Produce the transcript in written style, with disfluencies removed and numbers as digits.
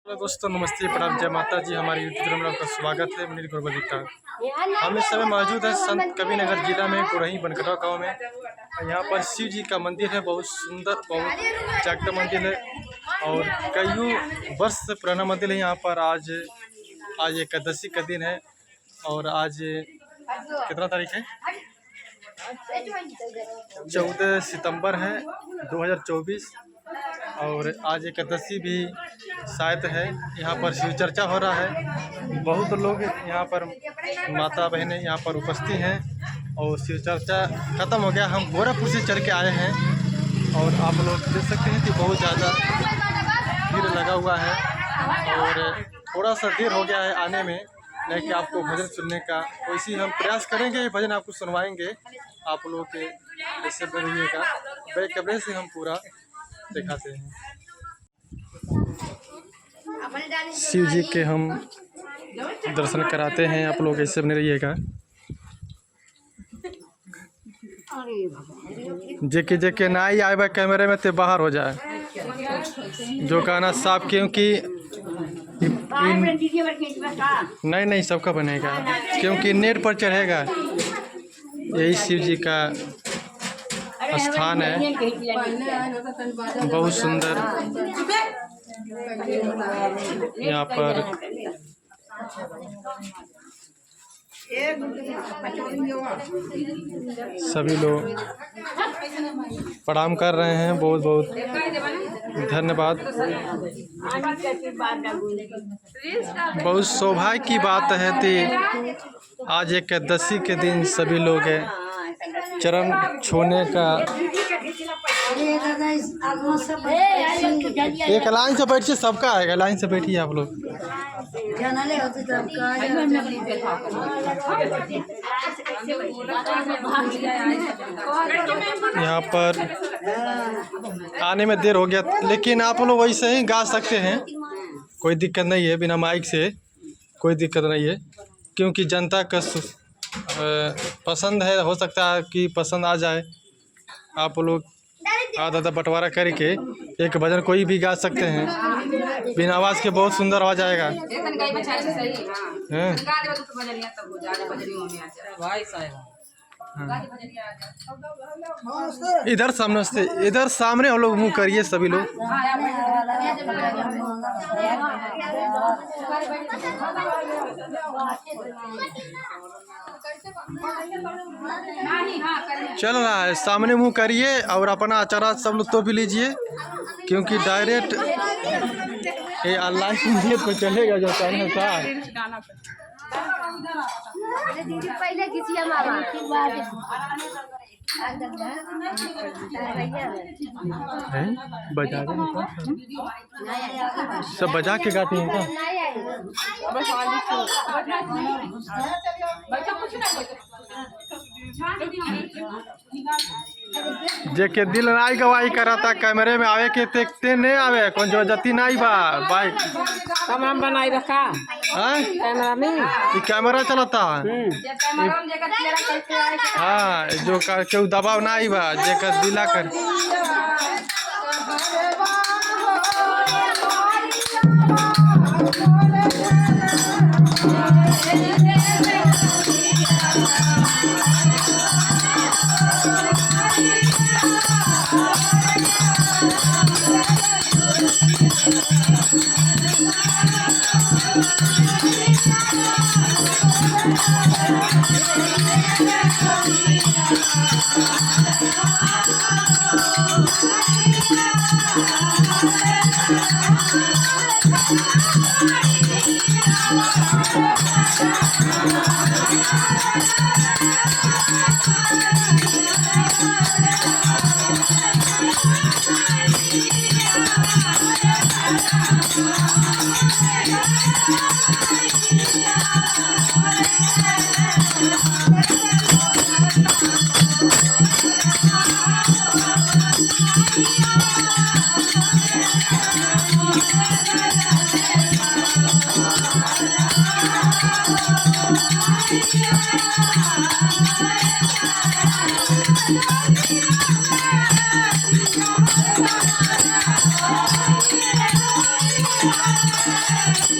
Hello दोस्तों, नमस्ते, प्रणाम, जय माता जी। हमारे यूट्यूब चैनल में आपका स्वागत है। मुनीर गुरबजी का हम इस समय मौजूद है संत कबीरनगर जिला में कुरही बनकटवा गाँव में। यहाँ पर शिव जी का मंदिर है, बहुत सुंदर, बहुत जागता मंदिर है और कई वर्ष से पुराना मंदिर है। यहाँ पर आज एकादशी का दिन है और आज कितना तारीख है? 14 सितंबर है 2024 और आज एकादशी भी शायद है। यहाँ पर शिव चर्चा हो रहा है। बहुत लोग यहाँ पर माता बहनें यहाँ पर उपस्थित हैं और शिव चर्चा ख़त्म हो गया। हम गोरखपुर से चल के आए हैं और आप लोग देख सकते हैं कि बहुत ज़्यादा भीड़ लगा हुआ है और थोड़ा सा देर हो गया है आने में, लेकिन आपको भजन सुनने का वैसे हम प्रयास करेंगे। ये भजन आपको सुनवाएंगे, आप लोग के जैसे रहिएगा। बैक कैमरे से हम पूरा दिखाते हैं। शिव जी के हम दर्शन कराते हैं, आप लोग ऐसे बने रहिएगा। जेके ना ही आए कैमरे में तो बाहर हो जाए, जो कहना साफ, क्योंकि नहीं सबका बनेगा, क्योंकि नेट पर चढ़ेगा। यही शिव जी का स्थान है, बहुत सुंदर। यहाँ पर सभी लोग प्रणाम कर रहे हैं। बहुत बहुत धन्यवाद। बहुत सौभाग्य की बात है कि आज एकादशी के दिन सभी लोग चरण छूने का। एक लाइन से बैठिए, सबका आएगा। लाइन से बैठिए आप लोग। यहाँ पर आने में देर हो गया, लेकिन आप लोग वैसे ही गा सकते हैं, कोई दिक्कत नहीं है। बिना माइक से कोई दिक्कत नहीं है, क्योंकि जनता का पसंद है। हो सकता है कि पसंद आ जाए। आप लोग आधा बंटवारा करके एक भजन कोई भी गा सकते हैं। बिना आवाज़ के बहुत सुंदर आवाज आएगा। इधर सामने से, इधर सामने हम लोग मुँह करिए सभी लोग। चल रहा है, सामने मुँह करिए और अपना अचारा सब लोग तो भी लीजिए, क्योंकि डायरेक्ट ये ऑनलाइन को चलेगा जो चैनल था। पहले बजा सब बजा के गाते हैं क्या? जेके दिल नाई गवाही कराता कैमरे में आवे के देखते नहीं आवे, कौन जो जती नहीं बा भाई कैमरा बनाई रखा है। कैमरा में ये कैमरा चलता हाँ, जो क्यों दबाव ना आई बा, जेकर दिला कर। कितना